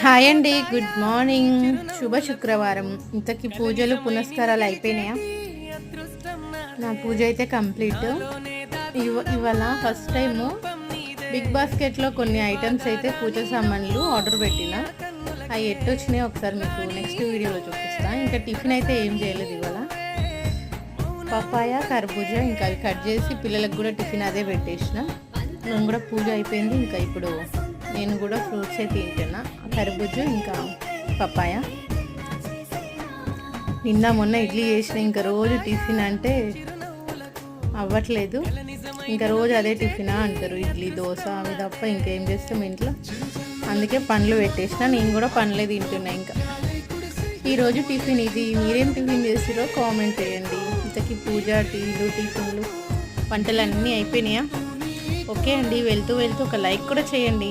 Hi అండి, good morning. శుభ శుక్రవారం. ఇంతకీ పూజలు పునస్కారాలు అయిపోయినాయా? నా పూజ అయితే కంప్లీట్. ఇవాళ ఫస్ట్ టైము బిగ్ బాస్కెట్లో కొన్ని ఐటమ్స్ అయితే పూజ సామాన్లు ఆర్డర్ పెట్టిన. అవి ఎట్టు వచ్చినాయి ఒకసారి మీకు నెక్స్ట్ వీడియోలో చూపిస్తాను. ఇంకా టిఫిన్ అయితే ఏం చేయలేదు ఇవాళ. పపాయ, కర్బూజా ఇంకా అవి కట్ చేసి పిల్లలకు కూడా టిఫిన్ అదే పెట్టేసిన. నేను కూడా పూజ అయిపోయింది. ఇంకా ఇప్పుడు నేను కూడా ఫ్రూట్సే తింటున్నా, కర్బూజా ఇంకా పపాయ. నిన్న మొన్న ఇడ్లీ చేసిన, ఇంకా రోజు టిఫిన్ అంటే అవ్వట్లేదు. ఇంకా రోజు అదే టిఫినా అంటారు, ఇడ్లీ దోశ అవి తప్ప ఇంకేం చేస్తాం ఇంట్లో. అందుకే పండ్లు పెట్టేసిన, నేను కూడా పండ్లే తింటున్నా. ఇంకా ఈరోజు టిఫిన్ ఇది. మీరేం టిఫిన్ చేసిరో కామెంట్ చేయండి. ఇంతకీ పూజ, టీలు, టిఫిన్లు, వంటలు అన్నీ అయిపోయినాయా? ఓకే అండి, వెళ్తూ వెళ్తూ ఒక లైక్ కూడా చేయండి.